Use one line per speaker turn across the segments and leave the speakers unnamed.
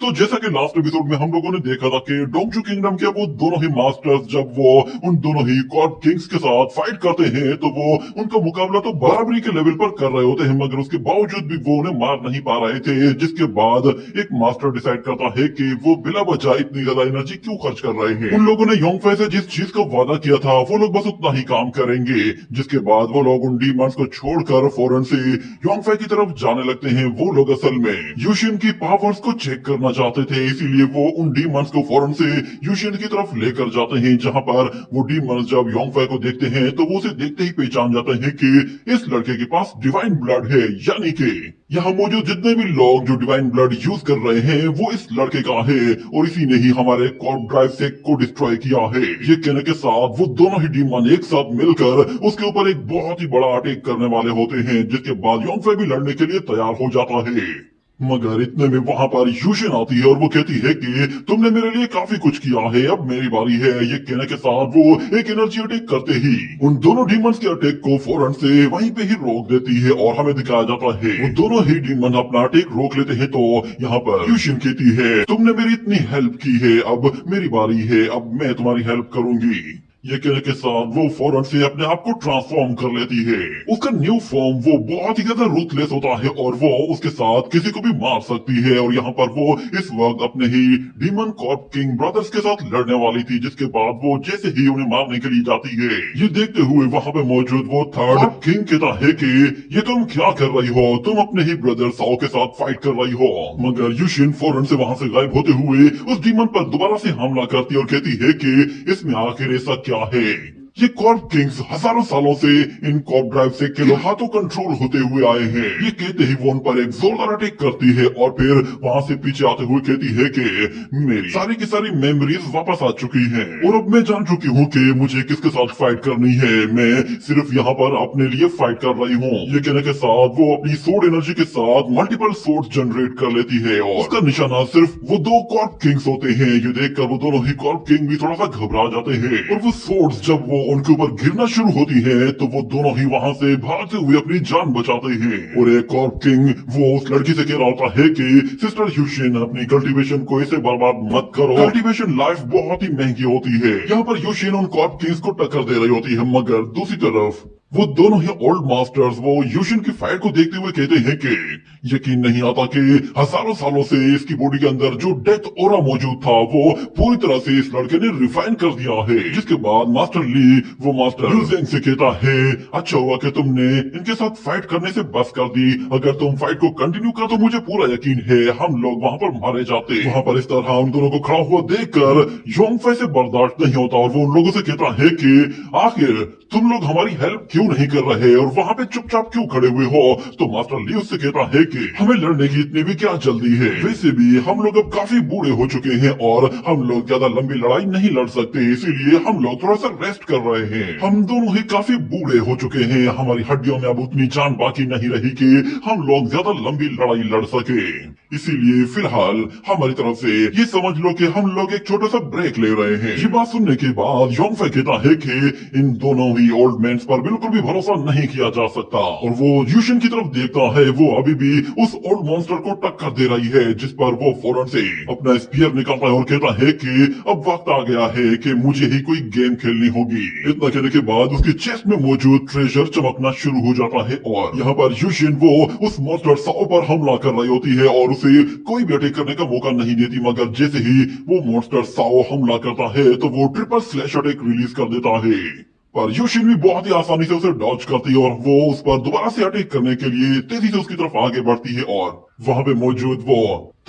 तो जैसा कि लास्ट एपिसोड में हम लोगों ने देखा था कि डोंगजू किंगडम के वो दोनों ही मास्टर्स जब वो उन दोनों ही कॉर्प किंग्स के साथ फाइट करते हैं तो वो उनका मुकाबला तो बराबरी के लेवल पर कर रहे होते हैं, मगर उसके बावजूद भी वो उन्हें मार नहीं पा रहे थे। जिसके बाद एक मास्टर डिसाइड करता है कि वो बिला वजह इतनी ज्यादा एनर्जी क्यों खर्च कर रहे हैं। उन लोगों ने योंगफे से जिस चीज का वादा किया था वो लोग बस उतना ही काम करेंगे। जिसके बाद वो लोग उन डीमंस को छोड़कर फौरन से योंगफे की तरफ जाने लगते हैं। वो लोग असल में यूशिन की पावर्स को चेक करना चाहते थे, इसीलिए वो उन डीमंस को फौरन से यूशिन की तरफ लेकर जाते हैं, जहां पर वो डीमंस जब योंगफे को देखते हैं तो वो उसे देखते ही पहचान जाते हैं कि इस लड़के के पास डिवाइन ब्लड है। यानी कि यहाँ मौजूद जितने भी लोग जो डिवाइन ब्लड यूज कर रहे हैं वो इस लड़के का है, और इसी ने ही हमारे कॉर्प ड्राइव सेक को डिस्ट्रॉय किया है। ये कहने के साथ वो दोनों ही डीमन एक साथ मिलकर उसके ऊपर एक बहुत ही बड़ा अटैक करने वाले होते हैं, जिसके बाद योंगफे भी लड़ने के लिए तैयार हो जाता है। मगर इतने में वहां पर यूशिन आती है और वो कहती है कि तुमने मेरे लिए काफी कुछ किया है, अब मेरी बारी है। ये कहने के साथ वो एक एनर्जी अटैक करते ही उन दोनों डीमंस के अटैक को फौरन से वहीं पे ही रोक देती है, और हमें दिखाया जाता है वो दोनों ही डीमन अपना अटैक रोक लेते हैं। तो यहाँ पर यूशिन कहती है तुमने मेरी इतनी हेल्प की है, अब मेरी बारी है, अब मैं तुम्हारी हेल्प करूंगी। ये कहने के साथ वो फौरन से अपने आप को ट्रांसफॉर्म कर लेती है। उसका न्यू फॉर्म वो बहुत ही ज्यादा रूथलेस होता है और वो उसके साथ किसी को भी मार सकती है। और यहाँ पर वो इस वक्त अपने ही डीमन कॉर्प किंग ब्रदर्स के साथ लड़ने वाली थी, जिसके बाद वो जैसे ही उन्हें मारने के लिए जाती है, ये देखते हुए वहां पे मौजूद वो थर्ड किंग कहता है कि ये तुम क्या कर रही हो, तुम अपने ही ब्रदर साओ के साथ फाइट कर रही हो। मगर यूशिन फौरन से वहां से गायब होते हुए उस डीमन पर दोबारा से हमला करती है और कहती है कि इसमें आखिर ऐसा क्या है। ये कॉर्प किंग्स हजारों सालों से इन कॉर्प ड्राइव से के हाथों कंट्रोल होते हुए आए हैं। ये कहते ही वो उन पर एक जोरदार अटैक करती है और फिर वहां से पीछे आते हुए कहती है कि मेरी सारी की सारी मेमोरीज वापस आ चुकी हैं और अब मैं जान चुकी हूँ कि मुझे किसके साथ फाइट करनी है। मैं सिर्फ यहाँ पर अपने लिए फाइट कर रही हूँ। ये कहने के साथ वो अपनी सोर्ड एनर्जी के साथ मल्टीपल सोर्ड जनरेट कर लेती है और उसका निशाना सिर्फ वो दो कॉर्प किंग्स होते हैं। ये देखकर वो दोनों ही कॉर्प किंग भी थोड़ा सा घबरा जाते हैं, और वो सोर्ड्स जब वो उनके ऊपर गिरना शुरू होती है तो वो दोनों ही वहां से भागते हुए अपनी जान बचाते हैं। और एक कॉर्प किंग वो उस लड़की से कह रहा होता है कि सिस्टर यूशिन अपनी कल्टीवेशन को ऐसे बर्बाद मत करो, कल्टीवेशन लाइफ बहुत ही महंगी होती है। यहाँ पर यूशिन उन कॉर्प किंग्स को टक्कर दे रही होती है, मगर दूसरी तरफ वो दोनों ही ओल्ड मास्टर्स वो यूशिन की फाइट को देखते हुए कहते हैं कि यकीन नहीं आता कि हजारों सालों से इसकी बॉडी के अंदर जो डेथ ओरा मौजूद था वो पूरी तरह से इस लड़के ने रिफाइन कर दिया है। जिसके बाद मास्टर ली वो मास्टर ल्यूजेंग से कहता है अच्छा हुआ कि तुमने इनके साथ फाइट करने से बस कर दी, अगर तुम फाइट को कंटिन्यू कर तो मुझे पूरा यकीन है हम लोग वहां पर मारे जाते। वहां पर इस तरह उन दोनों को खड़ा हुआ देखकर योंगफे से बर्दाश्त नहीं होता और वो उन लोगों से कहता है कि आखिर तुम लोग हमारी हेल्प क्यों नहीं कर रहे और वहां पे चुपचाप क्यों खड़े हुए हो। तो मास्टर ली उससे कहता है कि हमें लड़ने की इतनी भी क्या जल्दी है, वैसे भी हम लोग अब काफी बूढ़े हो चुके हैं और हम लोग ज्यादा लंबी लड़ाई नहीं लड़ सकते, इसीलिए हम लोग थोड़ा सा रेस्ट कर रहे हैं। हम दोनों ही काफी बूढ़े हो चुके हैं, हमारी हड्डियों में अब उतनी जान बाकी नहीं रही कि हम लोग ज्यादा लंबी लड़ाई लड़ सके, इसीलिए फिलहाल हमारी तरफ से ये समझ लो कि हम लोग एक छोटा सा ब्रेक ले रहे हैं। ये बात सुनने के बाद योंगफे कहता है कि इन दोनों ही ओल्ड मैन पर बिल्कुल भी भरोसा नहीं किया जा सकता, और वो यूशिन की तरफ देखता है। वो अभी भी उस ओल्ड मॉन्स्टर को टक्कर दे रही है, जिस पर वो फौरन से अपना स्पीयर निकालता है और कहता है कि अब वक्त आ गया है कि मुझे ही कोई गेम खेलनी होगी। इतना कहने के बाद उसकी चेस्ट में मौजूद ट्रेजर चमकना शुरू हो जाता है और यहाँ पर यूशिन वो उस मॉन्स्टर साओ पर हमला कर रही होती है और उसे कोई भी अटैक करने का मौका नहीं देती, मगर जैसे ही वो मॉन्स्टर साओ हमला करता है तो वो ट्रिपल स्लैश अटैक रिलीज कर देता है। पर यूशिन भी बहुत ही आसानी से उसे डॉज करती है और वो उस पर दोबारा से अटैक करने के लिए तेजी से उसकी तरफ आगे बढ़ती है। और वहां पे मौजूद वो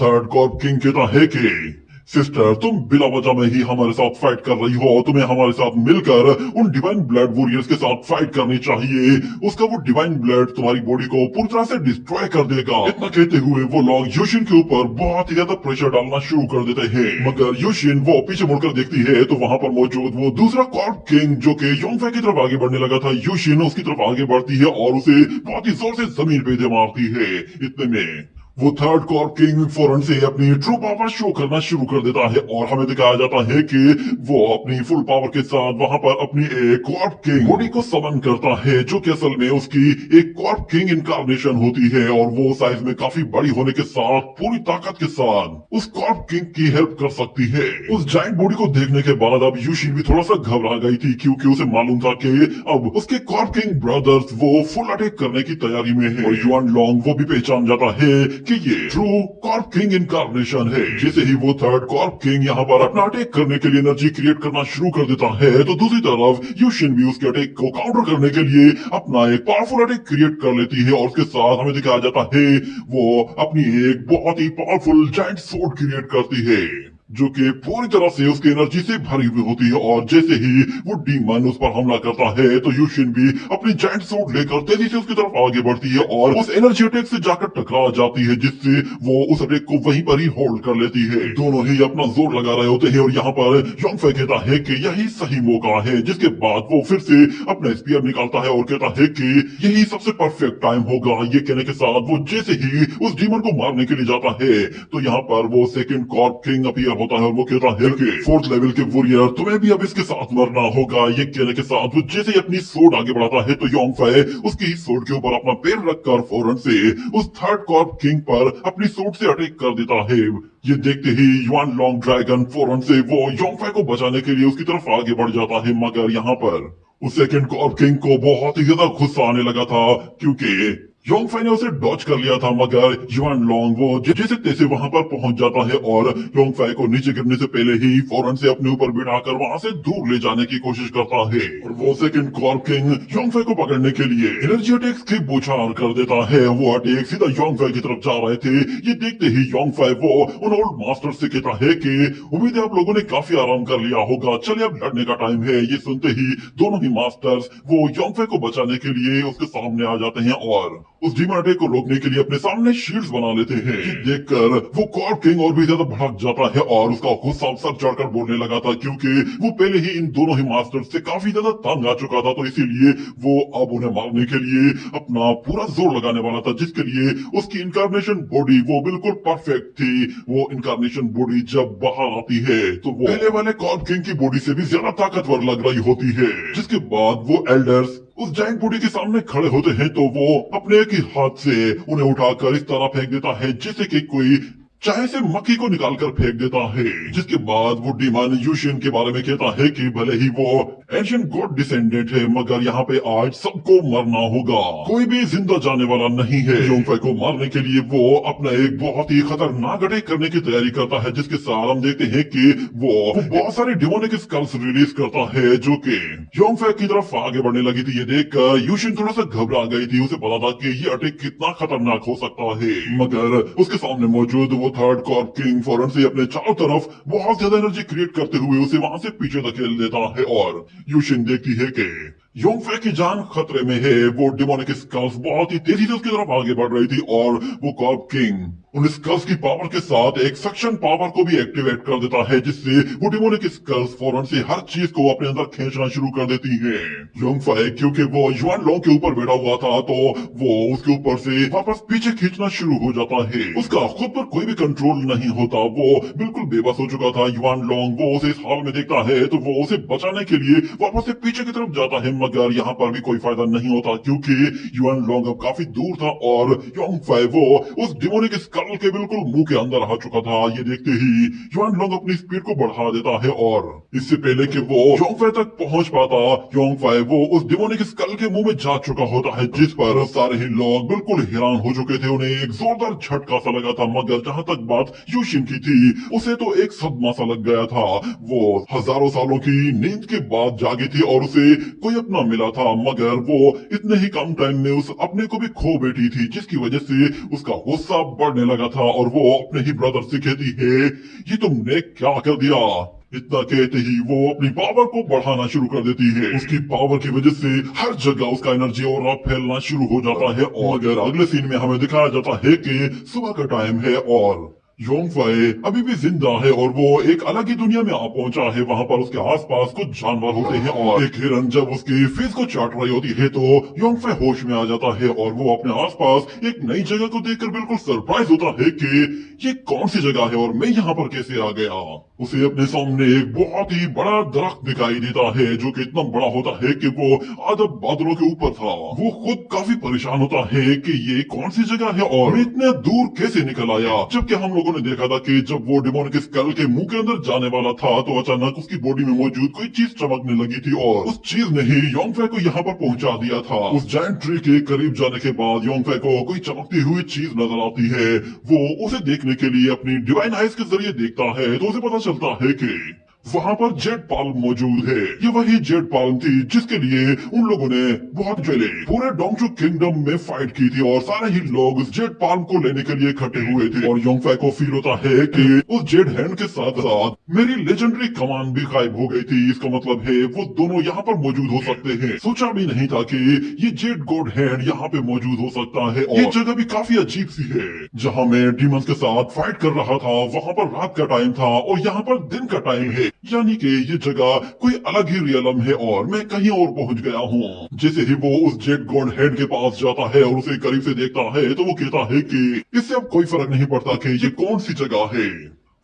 थर्ड कॉर्प किंग कहता है कि सिस्टर तुम बिला वजह में ही हमारे साथ फाइट कर रही हो, तुम्हें हमारे साथ मिलकर उन डिवाइन ब्लड वॉरियर्स के साथ फाइट करनी चाहिए। उसका वो डिवाइन ब्लड तुम्हारी बॉडी को पूरी तरह से डिस्ट्रॉय कर देगा। इतना कहते हुए वो लोग यूशिन के ऊपर बहुत ही ज्यादा प्रेशर डालना शुरू कर देते हैं, मगर यूशिन वो पीछे मुड़कर देखती है तो वहां पर मौजूद वो दूसरा कॉर्प किंग जो कि योंगफे की तरफ आगे बढ़ने लगा था, यूशिन उसकी तरफ आगे बढ़ती है और उसे बहुत ही जोर से जमीन पे दे मारती है। इतने में वो थर्ड कॉर्प किंग फौरन से अपनी ट्रू पावर शो करना शुरू कर देता है और हमें दिखाया जाता है कि वो अपनी फुल पावर के साथ वहां पर अपनी एक कॉर्प किंग बॉडी को समन करता है, जो कि असल में उसकी एक कॉर्प किंग इनकारनेशन होती है और वो साइज में काफी बड़ी होने के साथ पूरी ताकत के साथ उस कॉर्प किंग की हेल्प कर सकती है। उस जायंट बॉडी को देखने के बाद अब यूशिन भी थोड़ा सा घबरा गई थी, क्योंकि उसे मालूम था कि अब उसके कॉर्प किंग ब्रदर्स वो फुल अटैक करने की तैयारी में है और युआन लोंग वो भी पहचान जाता है कि ये ट्रू कॉर्प किंग इनकारनेशन है। जैसे ही वो थर्ड कॉर्प किंग यहाँ पर अपना अटैक करने के लिए एनर्जी क्रिएट करना शुरू कर देता है, तो दूसरी तरफ यूशिन भी उसके अटैक को काउंटर करने के लिए अपना एक पावरफुल अटैक क्रिएट कर लेती है और उसके साथ हमें दिखाया जाता है वो अपनी एक बहुत ही पावरफुल जायंट स्वॉर्ड क्रिएट करती है, जो कि पूरी तरह से उसकी एनर्जी से भरी हुई होती है। और जैसे ही वो डीमन उस पर हमला करता है तो यूशिन भी अपनी जायंट स्वॉर्ड लेकर तेजी से उसकी तरफ आगे बढ़ती है और उस एनर्जी अटैक से जाकर टकरा जाती है, जिससे वो उस अटैक को वहीं पर ही होल्ड कर लेती है। दोनों ही अपना जोर लगा रहे होते हैं और यहाँ पर योंगफे कहता है कि यही सही मौका है, जिसके बाद वो फिर से अपना स्पीयर निकालता है और कहता है कि यही सबसे परफेक्ट टाइम होगा। ये कहने के साथ वो जैसे ही उस डीमन को मारने के लिए जाता है तो यहाँ पर वो सेकंड कॉर्प किंग अपीयर होता है और वो कहता है कि फोर्थ लेवल के वॉरियर तुम्हें भी अब इसके साथ मरना होगा। ये कहने के साथ वो जैसे ही अपनी सोड आगे बढ़ाता है तो योंगफे उसकी सोड के ऊपर अपना पैर रखकर फौरन से उस थर्ड कॉर्प किंग पर अपनी सोड से अटैक कर देता है। ये देखते ही युआन लोंग ड्रैगन फौरन से वो योंगफे को बचाने के लिए उसकी तरफ आगे बढ़ जाता है, मगर यहाँ पर उस सेकंड कॉर्प किंग को बहुत ही ज्यादा गुस्सा आने लगा था, क्योंकि योंगफे ने उसे डॉच कर लिया था। मगर युआन लोंग वो जैसे तैसे वहां पर पहुंच जाता है और योंगफे को नीचे गिरने से पहले ही फौरन से अपने ऊपर बिठाकर वहां से दूर ले जाने की कोशिश करता है और वो सेकंड कॉर्प किंग योंगफे को पकड़ने के लिए एनर्जी अटैक्स की बौछार कर देता है। वो अटैक सीधा योंगफे की तरफ जा रहे थे। ये देखते ही योंगफे वो उन ओल्ड मास्टर से कहता है कि उम्मीद है आप लोगों ने काफी आराम कर लिया होगा, चलिए अब लड़ने का टाइम है। ये सुनते ही दोनों ही मास्टर्स वो योंगफे को बचाने के लिए उसके सामने आ जाते हैं और उस डीमन अटैक को रोकने के लिए अपने सामने शील्ड्स बना लेते हैं। ये देखकर वो कॉर्प किंग और भी ज्यादा भड़क जाता है और उसका गुस्सा सर चढ़कर बोलने लगा था, क्योंकि वो पहले ही इन दोनों ही मास्टर्स से काफी ज्यादा तंग आ चुका था। तो इसीलिए वो अब उन्हें मारने के लिए अपना पूरा जोर लगाने वाला था, जिसके लिए उसकी इनकारनेशन बॉडी वो बिल्कुल परफेक्ट थी। वो इनकारनेशन बॉडी जब बाहर आती है तो वो पहले वाले कॉर्प किंग की बॉडी से भी ज्यादा ताकतवर लग रही होती है। जिसके बाद वो एल्डर्स उस जायंट बॉडी के सामने खड़े होते हैं तो वो अपने एक ही हाथ से उन्हें उठाकर इस तरह फेंक देता है जैसे कि कोई चाहे से मक्खी को निकालकर फेंक देता है। जिसके बाद वो डीमन यूशिन के बारे में कहता है कि भले ही वो एंशिएंट गॉड डिसेंडेंट है, मगर यहाँ पे आज सबको मरना होगा, कोई भी जिंदा जाने वाला नहीं है। योंगफे को मारने के लिए वो अपना एक बहुत ही खतरनाक अटैक करने की तैयारी करता है, जिसके साथ हम देखते हैं कि वो बहुत सारे डिमोनिक स्कल्स रिलीज करता है, जो कि योंगफे की तरफ आगे बढ़ने लगी थी। ये देखकर यूशिन थोड़ा सा घबरा गई थी। उसे पता था कि ये अटैक कितना खतरनाक हो सकता है, मगर उसके सामने मौजूद वो थर्ड कॉर्प किंग फौरन से अपने चारों तरफ बहुत ज्यादा एनर्जी क्रिएट करते हुए उसे वहां से पीछे धकेल देता है और यूशिन देखती है कि योंगफे की जान खतरे में है। वो डिमोनिक स्कल्स बहुत ही तेजी से उसकी तरफ आगे बढ़ रही थी और वो कॉर्प किंग उन स्कल्स की पावर के साथ एक सक्शन पावर को भी एक्टिवेट कर देता है, जिससे वो डिमोनिक स्कल्स फौरन से हर चीज को अपने अंदर खींचना शुरू कर देती हैं। योंगफे क्योंकि वो युआन लोंग के ऊपर बैठा हुआ था तो वो उसके ऊपर से वापस पीछे खींचना शुरू हो जाता है। उसका खुद पर कोई भी कंट्रोल नहीं होता। वो बिल्कुल बेबस हो चुका था। युआन लोंग वो उसे इस हाल में देखता है तो वो उसे बचाने के लिए वापस से पीछे की तरफ जाता है, मगर यहाँ पर भी कोई फायदा नहीं होता, क्योंकि युआन लोंग अब काफी दूर था और योंगफे वो उस डिमोनिक स्कल के बिल्कुल मुंह के अंदर आ चुका था। ये देखते ही युआन लोंग अपनी स्पीड को बढ़ा देता है और इससे पहले कि वो योंगफे तक पहुंच पाता, योंगफे वो उस डिमोनिक स्कल के मुंह में जा चुका होता है, जिस पर सारे ही लोग बिल्कुल हैरान हो चुके थे। उन्हें एक जोरदार झटका सा लगा था, मगर जहां तक बात यूशिन की थी उसे तो एक सदमा सा लग गया था। वो हजारों सालों की नींद के बाद जागी थी और उसे कोई अपना मिला था, मगर वो इतने ही कम टाइम में उस अपने को भी खो बैठी थी, जिसकी वजह से उसका गुस्सा बढ़ने लगा था और वो अपने ही ब्रदर से कहती है, ये तुमने क्या कर दिया। इतना कहते ही वो अपनी पावर को बढ़ाना शुरू कर देती है। उसकी पावर की वजह से हर जगह उसका एनर्जी और फैलना शुरू हो जाता है और अगर अगले सीन में हमें दिखाया जाता है कि सुबह का टाइम है और योंगफाई अभी भी जिंदा है और वो एक अलग ही दुनिया में आ पहुंचा है। वहाँ पर उसके आसपास कुछ जानवर होते हैं और एक हिरन जब उसकी फेस को चाट रही होती है तो योंगफाई होश में आ जाता है और वो अपने आसपास एक नई जगह को देखकर बिल्कुल सरप्राइज होता है कि ये कौन सी जगह है और मैं यहाँ पर कैसे आ गया। उसे अपने सामने एक बहुत ही बड़ा दरख्त दिखाई देता है जो कि इतना बड़ा होता है कि वो आधा बादलों के ऊपर था। वो खुद काफी परेशान होता है कि ये कौन सी जगह है और मैं इतने दूर कैसे निकल आया। जबकि हम लोगों ने देखा था कि जब वो डेमोनिक स्कल के मुंह के अंदर जाने वाला था तो अचानक उसकी बॉडी में मौजूद कोई चीज चमकने लगी थी और उस चीज ने ही योंगफाई को यहाँ पर पहुंचा दिया था। उस जायंट ट्री के करीब जाने के बाद योंगफाई को कोई चमकती हुई चीज नजर आती है। वो उसे देखने के लिए अपनी डिवाइन आइज के जरिए देखता है तो उसे पता चलता है कि वहाँ पर जेड पाल्म मौजूद है। ये वही जेड पाल्म थी जिसके लिए उन लोगों ने बहुत पहले पूरे डोंगचू किंगडम में फाइट की थी और सारे ही लोग उस जेड पाल्म को लेने के लिए इकट्ठे हुए थे। और योंगफाई को फील होता है कि उस जेड हैंड के साथ साथ मेरी लेजेंडरी कमान भी गायब हो गई थी। इसका मतलब है वो दोनों यहाँ पर मौजूद हो सकते हैं। सोचा भी नहीं था कि ये जेड गॉड हैंड यहाँ पे मौजूद हो सकता है। और ये जगह भी काफी अजीब सी है। जहाँ मैं डीमंस के साथ फाइट कर रहा था वहाँ पर रात का टाइम था और यहाँ पर दिन का टाइम है, यानी कि ये जगह कोई अलग ही रियलम है और मैं कहीं और पहुंच गया हूँ। जैसे ही वो उस जेड गॉड हेड के पास जाता है और उसे करीब से देखता है तो वो कहता है कि इससे अब कोई फर्क नहीं पड़ता कि ये कौन सी जगह है।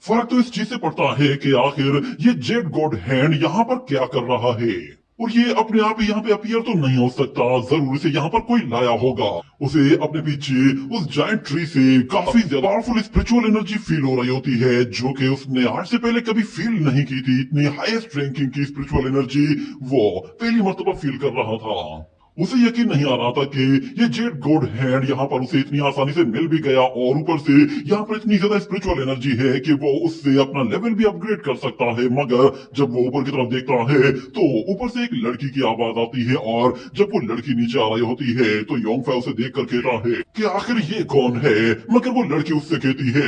फर्क तो इस चीज से पड़ता है कि आखिर ये जेड गॉड हैंड यहाँ पर क्या कर रहा है। और ये अपने आप ही यहाँ पे अपीयर तो नहीं हो सकता, जरूर से यहाँ पर कोई लाया होगा। उसे अपने पीछे उस जायंट ट्री से काफी ज्यादा पावरफुल स्पिरिचुअल एनर्जी फील हो रही होती है जो कि उसने आज से पहले कभी फील नहीं की थी। इतनी हाईएस्ट रैंकिंग की स्पिरिचुअल एनर्जी वो पहली मर्तबा फील कर रहा था। उसे यकीन नहीं आ रहा था कि ये जेड गॉड हैंड यहाँ पर उसे इतनी आसानी से मिल भी गया और ऊपर से यहाँ पर इतनी ज्यादा स्पिरिचुअल एनर्जी है कि वो उससे अपना लेवल भी अपग्रेड कर सकता है। मगर जब वो ऊपर की तरफ देखता है तो ऊपर से एक लड़की की आवाज आती है और जब वो लड़की नीचे आ रही होती है तो योंगफाई उसे देख कर कहता है कि आखिर ये कौन है। मगर वो लड़की उससे कहती है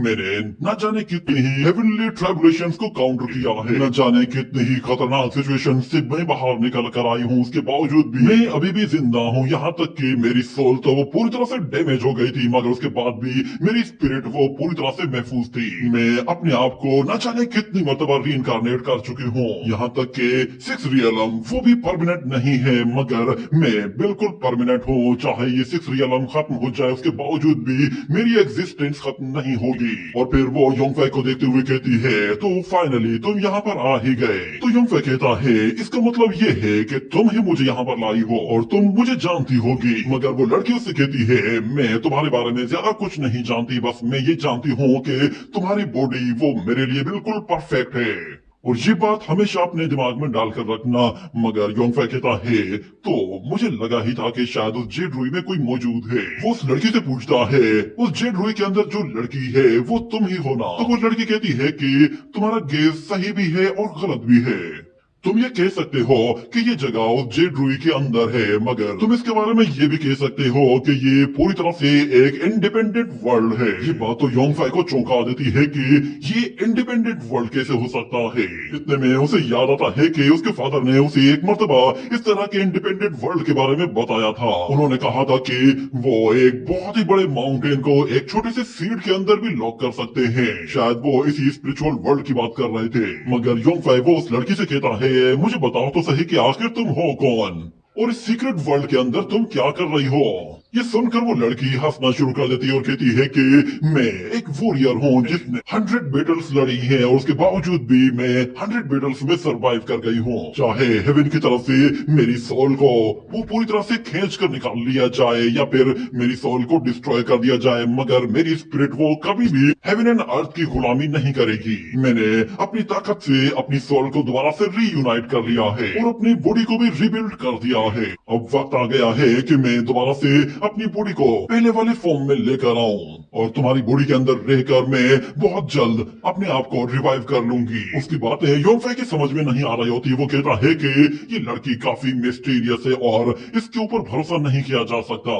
मैंने न जाने कितनी ही हेवनली ट्राइबुलेशंस को काउंटर किया है, न जाने कितनी ही खतरनाक सिचुएशन से मैं बाहर निकल कर आई हूँ, उसके बावजूद भी मैं अभी भी जिंदा हूँ। यहाँ तक कि मेरी सोल तो वो पूरी तरह से डैमेज हो गई थी मगर उसके बाद भी मेरी स्पिरिट वो पूरी तरह से महफूज थी। मैं अपने आप को न जाने कितनी मर्तबा रीइंकार्नेट कर चुकी हूँ। यहाँ तक कि 6 रियलम वो भी परमानेंट नहीं है मगर मैं बिल्कुल परमानेंट हूँ। चाहे ये 6 रियलम खत्म हो जाए उसके बावजूद भी मेरी एग्जिस्टेंस खत्म नहीं होगी। और फिर वो योंगफाई को देखते हुए कहती है तो फाइनली तुम यहाँ पर आ ही गए। तो योंगफाई कहता है इसका मतलब ये है कि तुम ही मुझे यहाँ पर लाई हो और तुम मुझे जानती होगी। मगर वो लड़की उससे कहती है मैं तुम्हारे बारे में ज्यादा कुछ नहीं जानती, बस मैं ये जानती हूँ कि तुम्हारी बॉडी वो मेरे लिए बिल्कुल परफेक्ट है और ये बात हमेशा अपने दिमाग में डालकर रखना। मगर योंगफाई कहता है तो मुझे लगा ही था कि शायद उस जेड रुई में कोई मौजूद है। वो उस लड़की से पूछता है उस जेड रुई के अंदर जो लड़की है वो तुम ही हो ना। तो वो लड़की कहती है कि तुम्हारा गेस सही भी है और गलत भी है। तुम ये कह सकते हो कि ये जगह उस जेड रुई के अंदर है मगर तुम इसके बारे में ये भी कह सकते हो कि ये पूरी तरह से एक इंडिपेंडेंट वर्ल्ड है। ये बात तो योंगफाई को चौंका देती है कि ये इंडिपेंडेंट वर्ल्ड कैसे हो सकता है। इतने में उसे याद आता है कि उसके फादर ने उसे एक मर्तबा इस तरह के इंडिपेंडेंट वर्ल्ड के बारे में बताया था। उन्होंने कहा था कि वो एक बहुत ही बड़े माउंटेन को एक छोटे से सीड के अंदर भी लॉक कर सकते हैं। शायद वो इसी स्पिरिचुअल वर्ल्ड की बात कर रहे थे। मगर योंगफाई वो उस लड़की से कहता है मुझे बताओ तो सही कि आखिर तुम हो कौन और इस सीक्रेट वर्ल्ड के अंदर तुम क्या कर रही हो। ये सुनकर वो लड़की हंसना शुरू कर देती है और कहती है कि मैं एक वॉरियर हूँ जिसने 100 बैटल्स लड़ी हैं और उसके बावजूद भी मैं 100 बैटल्स में सरवाइव कर गई हूँ। चाहे हेवन की तरफ से मेरी सोल को वो पूरी तरह से खींच कर निकाल लिया जाए या फिर मेरी सोल को डिस्ट्रॉय कर दिया जाए मगर मेरी स्पिरिट वो कभी भी हेवन एंड अर्थ की गुलामी नहीं करेगी। मैंने अपनी ताकत से अपनी सोल को दोबारा से रीयूनाइट कर लिया है और अपनी बॉडी को भी रिबिल्ड कर दिया है। अब वक्त आ गया है कि मैं दोबारा से अपनी बॉडी को पहले वाले फॉर्म में लेकर आऊं और तुम्हारी बॉडी के अंदर रहकर मैं बहुत जल्द अपने आप को रिवाइव कर लूंगी। उसकी बातें योंगफाई की समझ में नहीं आ रही होती। वो कहता है कि ये लड़की काफी मिस्टीरियस है और इसके ऊपर भरोसा नहीं किया जा सकता।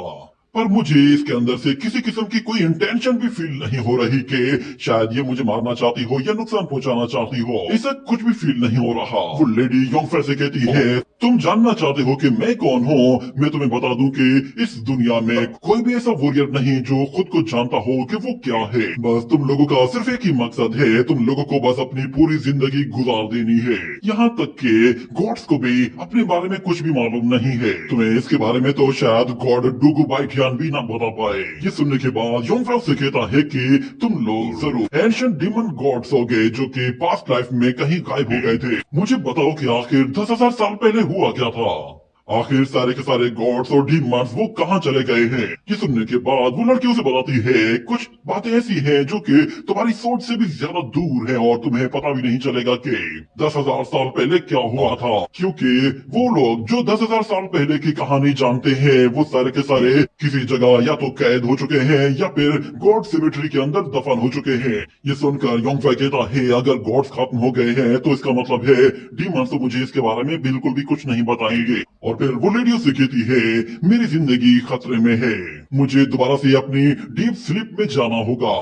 पर मुझे इसके अंदर से किसी किस्म की कोई इंटेंशन भी फील नहीं हो रही कि शायद ये मुझे मारना चाहती हो या नुकसान पहुंचाना चाहती हो। ऐसा कुछ भी फील नहीं हो रहा। वो लेडी योंगफे से कहती है, तुम जानना चाहते हो कि मैं कौन हूँ? मैं तुम्हें बता दूं कि इस दुनिया में कोई भी ऐसा वॉरियर नहीं जो खुद को जानता हो कि वो क्या है। बस तुम लोगों का सिर्फ एक ही मकसद है, तुम लोगों को बस अपनी पूरी जिंदगी गुजार देनी है। यहाँ तक कि गॉड्स को भी अपने बारे में कुछ भी मालूम नहीं है। तुम्हें इसके बारे में तो शायद गॉड डूगू बाइटियान भी ना बता पाए। ये सुनने के बाद योंगफे से कहता है कि तुम लोग जरूर एंशिएंट डीमन गॉड्स हो गए जो कि पास्ट लाइफ में कहीं गायब हो गए थे। मुझे बताओ कि आखिर 10,000 साल पहले हुआ क्या था? आखिर सारे के सारे गॉड्स और डीमंस वो कहाँ चले गए हैं? ये सुनने के बाद वो लड़की उसे बताती है कुछ बातें ऐसी हैं जो कि तुम्हारी सोच से भी ज्यादा दूर है और तुम्हें पता भी नहीं चलेगा कि 10,000 साल पहले क्या हुआ था। क्योंकि वो लोग जो 10,000 साल पहले की कहानी जानते हैं वो सारे के सारे किसी जगह या तो कैद हो चुके हैं या फिर गॉड सिमेट्री के अंदर दफन हो चुके हैं। ये सुनकर योंगफे कहता है, अगर गॉड्स खत्म हो गए हैं तो इसका मतलब है डीमंस तो मुझे इसके बारे में बिल्कुल भी कुछ नहीं बताएंगे। और फिर वो लेडी से कहती है, मेरी जिंदगी खतरे में है, मुझे दोबारा से अपनी डीप स्लीप में जाना होगा।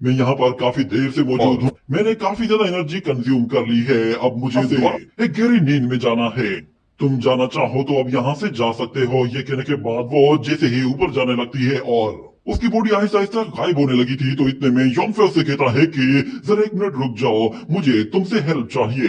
मैं यहाँ पर काफी देर से मौजूद हूँ, मैंने काफी ज्यादा एनर्जी कंज्यूम कर ली है, अब मुझे एक गहरी नींद में जाना है। तुम जाना चाहो तो अब यहाँ से जा सकते हो। ये कहने के बाद वो जैसे ही ऊपर जाने लगती है और उसकी बॉडी आहिस्ता आहिस्ता गायब होने लगी थी, तो इतने में योंगफे से कहता है कि जरा एक मिनट रुक जाओ, मुझे तुमसे हेल्प चाहिए।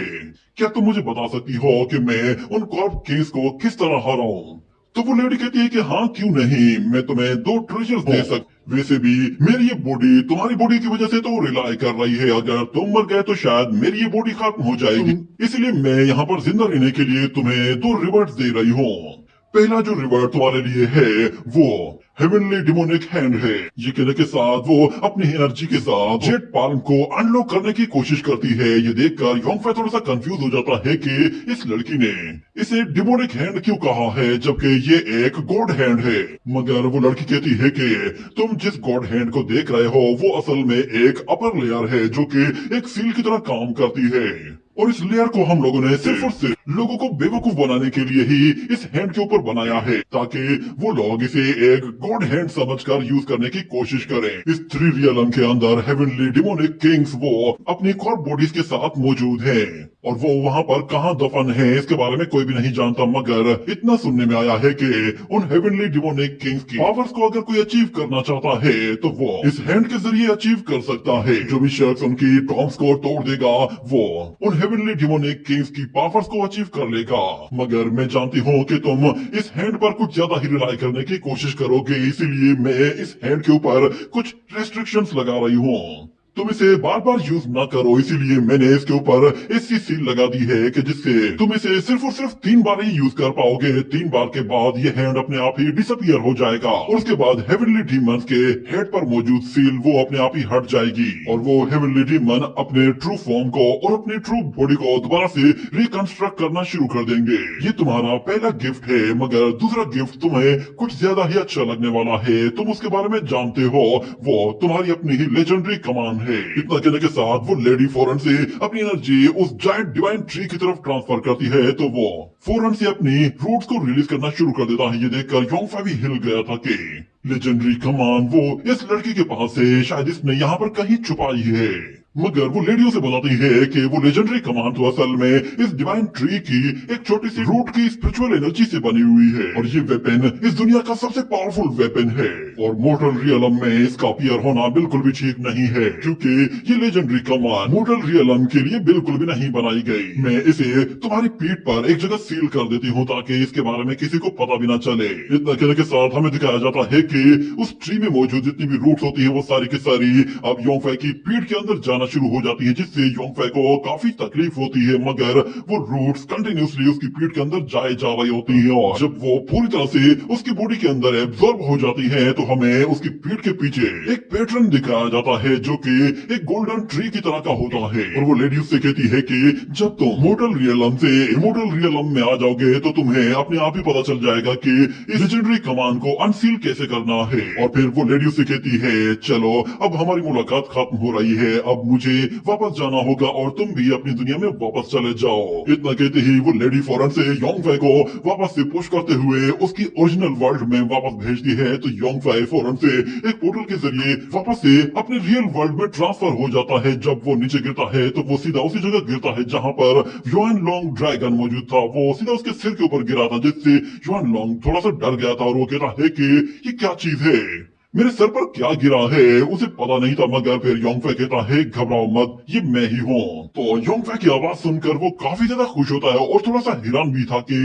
क्या तुम मुझे बता सकती हो कि मैं उन कॉर्प किंग्स को किस तरह हराऊं? तो वो लेडी कहती है कि हाँ क्यों नहीं, मैं तुम्हें 2 ट्रेजर्स दे वैसे भी मेरी ये बॉडी तुम्हारी बॉडी की वजह से तो रिलाई कर रही है, अगर तुम मर गए तो शायद मेरी ये बॉडी खत्म हो जाएगी, इसलिए मैं यहाँ पर जिंदा रहने के लिए तुम्हें 2 रिवॉर्ड्स दे रही हूँ। पहला जो रिवॉर्ड तुम्हारे लिए है वो हेवनली डिमोनिक हैंड है। ये कहने के साथ वो अपनी एनर्जी के साथ जेट पाल्म को अनलॉक करने की कोशिश करती है। ये देखकर योंगफे थोड़ा सा कंफ्यूज हो जाता है कि इस लड़की ने इसे डिमोनिक हैंड क्यों कहा है जबकि ये एक गॉड हैंड है। मगर वो लड़की कहती है कि तुम जिस गॉड हैंड को देख रहे हो वो असल में एक अपर लेयर है जो कि एक सील की तरह काम करती है, और इस लेयर को हम लोगों ने सिर्फ और सिर्फ लोगों को बेवकूफ बनाने के लिए ही इस हैंड के ऊपर बनाया है, ताकि वो लोग इसे एक गॉड हैंड समझकर यूज करने की कोशिश करें। इस 3 रियलम के अंदर हेवनली डिमोनिक किंग्स वो अपनी कॉर्प बॉडीज के साथ मौजूद हैं, और वो वहाँ पर कहाँ दफन है इसके बारे में कोई भी नहीं जानता। मगर इतना सुनने में आया है कि उन हेवनली डिमोनिक किंग्स की पावर्स को अगर कोई अचीव करना चाहता है तो वो इस हैंड के जरिए अचीव कर सकता है। जो भी शख्स उनकी टॉम्स को तोड़ देगा वो उन हेवनली डिमोनिक किंग्स की पावर्स को अचीव कर लेगा। मगर मैं जानती हूँ कि तुम इस हैंड पर कुछ ज्यादा ही रिलाई करने की कोशिश करोगे, इसीलिए मैं इस हैंड के ऊपर कुछ रेस्ट्रिक्शंस लगा रही हूँ। तुम इसे बार बार यूज ना करो, इसीलिए मैंने इसके ऊपर ऐसी सील लगा दी है कि जिससे तुम इसे सिर्फ और सिर्फ 3 बार ही यूज कर पाओगे। 3 बार के बाद ये हैंड अपने आप ही डिसअपियर हो जाएगा, और उसके बाद हेवनली डीमंस के हेड पर मौजूद सील वो अपने आप ही हट जाएगी, और वो हेवनली डीमन अपने ट्रू फॉर्म को और अपनी ट्रू बॉडी को दोबारा से रिकंस्ट्रक्ट करना शुरू कर देंगे। ये तुम्हारा पहला गिफ्ट है, मगर दूसरा गिफ्ट तुम्हें कुछ ज्यादा ही अच्छा लगने वाला है। तुम उसके बारे में जानते हो, वो तुम्हारी अपनी ही लेजेंडरी कमान है। इतना कहने के साथ वो लेडी फौरन से अपनी एनर्जी उस जायंट डिवाइन ट्री की तरफ ट्रांसफर करती है, तो वो फौरन से अपनी रूट्स को रिलीज करना शुरू कर देता है। ये देखकर योंगफे भी हिल गया था कि लेजेंडरी कमान वो इस लड़की के पास है, शायद इसने यहाँ पर कहीं छुपाई है। मगर वो लेडियों से बताती है कि वो लेजेंडरी कमान तो असल में इस डिवाइन ट्री की एक छोटी सी रूट की स्पिरिचुअल एनर्जी से बनी हुई है, और ये वेपन इस दुनिया का सबसे पावरफुल वेपन है, और मोर्टल रियलम में इसका अपीयर होना बिल्कुल भी ठीक नहीं है, क्योंकि ये लेजेंडरी कमान मोर्टल रियलम के लिए बिल्कुल भी नहीं बनाई गई। मैं इसे तुम्हारी पीठ पर एक जगह सील कर देती हूँ ताकि इसके बारे में किसी को पता भी ना चले। इतना कहने के साथ हमें दिखाया जाता है कि उस ट्री में मौजूद जितनी भी रूट्स होती है वो सारी की सारी अब योंगफे की पीठ के अंदर जाना शुरू हो जाती है, जिससे योंगफे को काफी तकलीफ होती है। मगर वो रूट्स कंटिन्यूसली उसकी पीठ के अंदर जाए जा रही होती है, और जब वो पूरी तरह से उसकी बॉडी के अंदर एब्जॉर्ब हो जाती है तो हमें उसकी पीठ के पीछे एक पैटर्न दिखाया जाता है जो कि एक गोल्डन ट्री की तरह का होता है। और वो लेडी उससे कहती है कि जब तुम मोर्टल रियलम से इमोर्टल रियलम में आ जाओगे तो तुम्हें अपने आप ही पता चल जाएगा कि इस लेजेंडरी कमान को अनसील कैसे करना है। और फिर वो लेडी उससे कहती है, चलो अब हमारी मुलाकात खत्म हो रही है, अब अब मुझे वापस जाना होगा और तुम भी अपनी दुनिया में वापस चले जाओ। इतना कहते ही वो लेडी फौरन से योंगफाई को वापस से पुश करते हुए उसकी ओरिजिनल वर्ल्ड में वापस भेजती है। तो योंगफाई फौरन से एक पोर्टल के जरिए वापस से अपने रियल वर्ल्ड में ट्रांसफर हो जाता है। जब वो नीचे गिरता है तो वो सीधा उसी जगह गिरता है जहाँ पर युआन लोंग ड्रैगन मौजूद था। वो सीधा उसके सिर के ऊपर गिरा था, जिससे युआन लोंग थोड़ा सा डर गया था और वो कहता है कि ये क्या चीज है, मेरे सर पर क्या गिरा है। उसे पता नहीं था, मगर फिर योंगफाई कहता है घबराओ मत, ये मैं ही हूँ। तो योंगफाई की आवाज सुनकर वो काफी ज्यादा खुश होता है और थोड़ा सा हैरान भी था कि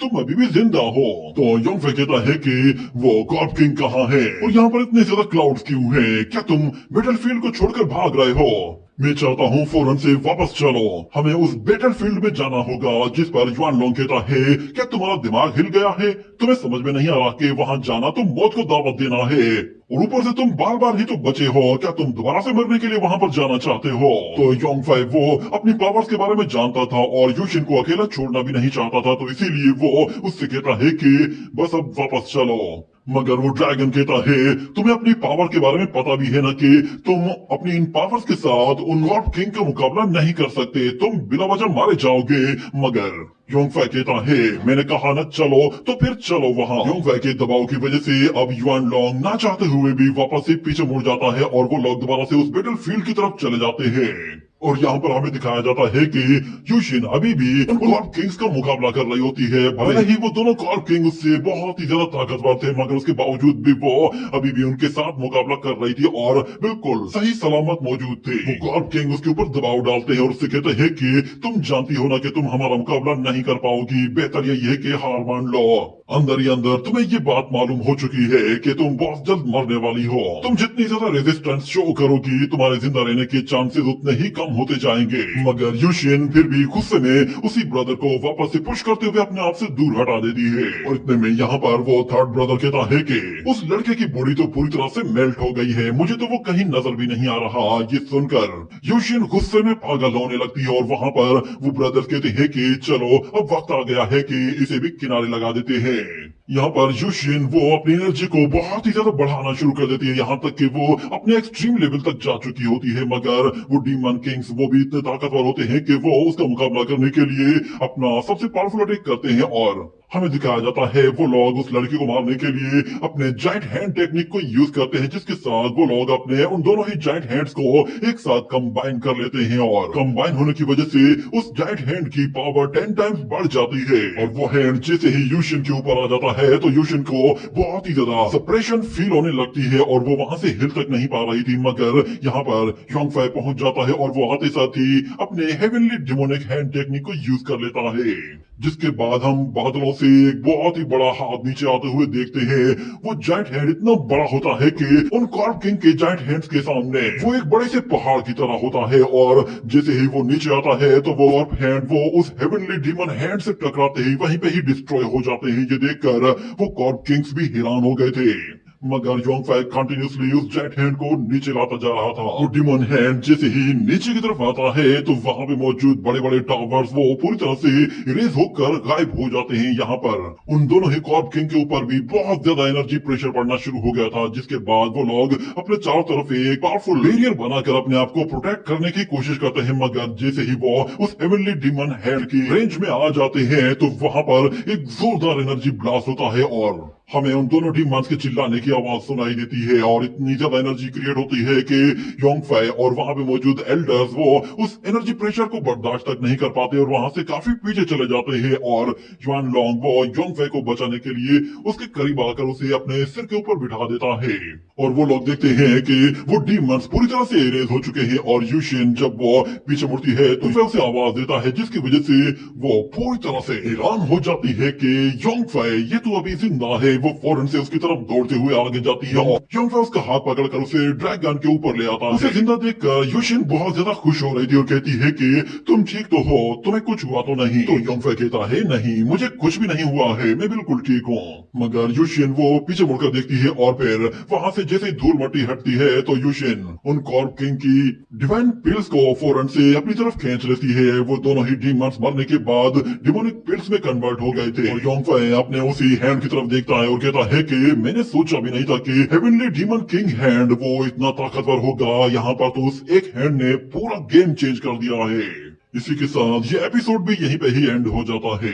तुम अभी भी जिंदा हो। तो योंगफाई कहता है कि वो कॉर्प किंग कहाँ है और यहाँ पर इतने ज्यादा क्लाउड्स क्यों हैं? क्या तुम बैटलफील्ड को छोड़कर भाग रहे हो? मैं चाहता हूँ फौरन से वापस चलो, हमें उस बैटलफील्ड में जाना होगा। जिस पर युआन लोंग कहता है क्या तुम्हारा दिमाग हिल गया है? तुम्हें समझ में नहीं आ रहा कि वहाँ जाना तो मौत को दावत देना है और ऊपर से तुम बार बार ही तो बचे हो। क्या तुम दोबारा से मरने के लिए वहाँ पर जाना चाहते हो? तो योंगफाई वो अपनी पावर्स के बारे में जानता था और यूशिन को अकेला छोड़ना भी नहीं चाहता था, तो इसीलिए वो उससे कहता है कि बस अब वापस चलो। मगर वो ड्रैगन कहता है तुम्हें अपनी पावर के बारे में पता भी है ना कि तुम अपनी इन पावर्स के साथ उन कॉर्प किंग का मुकाबला नहीं कर सकते, तुम बिना वजह मारे जाओगे। मगर योंगफाई कहता है मैंने कहा ना चलो, तो फिर चलो वहाँ। योंगफाई के दबाव की वजह से अब युआन लोंग ना चाहते हुए भी वापस से पीछे मुड़ जाता है और वो लोग दोबारा से उस बैटलफील्ड की तरफ चले जाते हैं। और यहाँ पर हमें दिखाया जाता है कि यूशिन अभी भी उन कॉर्प किंग्स का मुकाबला कर रही होती है। भले ही वो दोनों कॉर्प किंग उससे बहुत ही ज्यादा ताकतवर थे, मगर उसके बावजूद भी वो अभी भी उनके साथ मुकाबला कर रही थी और बिल्कुल सही सलामत मौजूद थे। वो कॉर्प किंग उसके ऊपर दबाव डालते हैं और उससे कहते हैं कि तुम जानती हो ना कि तुम हमारा मुकाबला नहीं कर पाओगी, बेहतर यही है कि हार मान लो। अंदर ही अंदर तुम्हें ये बात मालूम हो चुकी है कि तुम बहुत जल्द मरने वाली हो। तुम जितनी ज्यादा रेजिस्टेंस शो करोगी, तुम्हारे जिंदा रहने के चांसेस उतने ही कम होते जाएंगे। मगर यूशिन फिर भी गुस्से में उसी ब्रदर को वापस से पुश करते हुए अपने आप से दूर हटा देती है। और इतने में यहाँ पर वो थर्ड ब्रदर कहता है कि उस लड़के की बॉडी तो पूरी तरह से मेल्ट हो गई है, मुझे तो वो कहीं नजर भी नहीं आ रहा। ये सुनकर यूशिन गुस्से में पागल होने लगती है और वहाँ पर वो ब्रदर्स कहते हैं कि चलो अब वक्त आ गया है कि इसे भी किनारे लगा देते हैं। यहाँ पर यूशिन वो अपनी एनर्जी को बहुत ही ज्यादा बढ़ाना शुरू कर देती है, यहाँ तक कि वो अपने एक्सट्रीम लेवल तक जा चुकी होती है। मगर वो डीमन किंग्स वो भी इतने ताकतवर होते हैं कि वो उसका मुकाबला करने के लिए अपना सबसे पावरफुल अटैक करते हैं। और हमें दिखाया जाता है वो लोग उस लड़की को मारने के लिए अपने जाइंट हैंड टेक्निक को यूज करते हैं, जिसके साथ वो लोग अपने उन दोनों ही जाइंट हैंड्स को एक साथ कंबाइन कर लेते हैं। और कंबाइन होने की वजह से उस जाइंट हैंड की पावर 10 टाइम्स बढ़ जाती है। और वो हैंड जैसे ही यूशिन के ऊपर आ जाता है तो यूशिन को बहुत ही ज्यादा सप्रेशन फील होने लगती है और वो वहां से हिल तक नहीं पा रही थी। मगर यहाँ पर योंगफाई पहुंच जाता है और वो आते साथ ही अपने हेवनली डिमोनिक हैंड टेक्निक को यूज कर लेता है, जिसके बाद हम बादलों से एक बहुत ही बड़ा हाथ नीचे आते हुए देखते हैं। वो जाइंट हैंड इतना बड़ा होता है कि उन कॉर्प किंग के जाइंट हैंड्स के सामने वो एक बड़े से पहाड़ की तरह होता है। और जैसे ही वो नीचे आता है तो वो कॉर्प हैंड वो उस हेवनली डीमन हैंड से टकराते ही वहीं पे ही डिस्ट्रॉय हो जाते हैं। ये देखकर वो कॉर्प किंग्स भी हैरान हो गए थे। मगर योंगफाई कंटिन्यूसली उस जाइंट हैंड को नीचे लाता जा रहा था। वो डिमन हैंड जैसे ही नीचे की तरफ आता है तो वहां पे मौजूद बड़े बड़े टावर्स वो पूरी तरह से इरेज होकर गायब हो जाते हैं। यहाँ पर उन दोनों ही कॉर्प किंग के ऊपर भी बहुत ज्यादा एनर्जी प्रेशर पड़ना शुरू हो गया था, जिसके बाद वो लोग अपने चारों तरफ एक पावरफुल बैरियर बनाकर अपने आप को प्रोटेक्ट करने की कोशिश करते हैं। मगर जैसे ही वो उस हेवनली डिमन हैंड की रेंज में आ जाते हैं तो वहां पर एक जोरदार एनर्जी ब्लास्ट होता है और हमें उन दोनों डीमंस के चिल्लाने की आवाज सुनाई देती है। और इतनी ज्यादा एनर्जी क्रिएट होती है कि योंगफाई और वहां पे मौजूद एल्डर्स वो उस एनर्जी प्रेशर को बर्दाश्त तक नहीं कर पाते और वहां से काफी पीछे चले जाते हैं। और युआन लोंग वो योंगफाई को बचाने के लिए उसके करीब आकर उसे अपने सिर के ऊपर बिठा देता है। और वो लोग देखते हैं कि वो डीमंस पूरी तरह से इरेज हो चुके हैं। और यूशिन जब वो पीछे मुड़ती है तो उसे आवाज देता है, जिसकी वजह से वो पूरी तरह से हैरान हो जाती है कि योंगफाई ये तो अभी जिंदा है। वो फौरन से उसकी तरफ दौड़ते हुए आगे जाती है और योंगफाई उसका हाथ पकड़कर उसे ड्रैगन के ऊपर ले आता है। उसे जिंदा देखकर यूशिन बहुत ज्यादा खुश हो रही थी और कहती है कि तुम ठीक तो हो, तुम्हें कुछ हुआ तो नहीं? तो योंगफाई कहता है नहीं, मुझे कुछ भी नहीं हुआ है, मैं बिल्कुल ठीक हूँ। मगर यूशिन वो पीछे मुड़कर देखती है और फिर वहां से जैसे धूल मट्टी हटती है तो यूशिन उन कॉर्प किंग की डिवाइन पिल्स को फौरन से अपनी तरफ खींच लेती है। वो दोनों ही डीमंस मरने के बाद डिमोनिक पिल्स में कन्वर्ट हो गए थे। और योंगफाई अपने उसी हैंड की तरफ देखता है और कहता है कि मैंने सोचा भी नहीं था कि हेवनली डीमन किंग हैंड वो इतना ताकतवर होगा। यहाँ पर तो उस एक हैंड ने पूरा गेम चेंज कर दिया है। इसी के साथ ये एपिसोड भी यहीं पे ही एंड हो जाता है।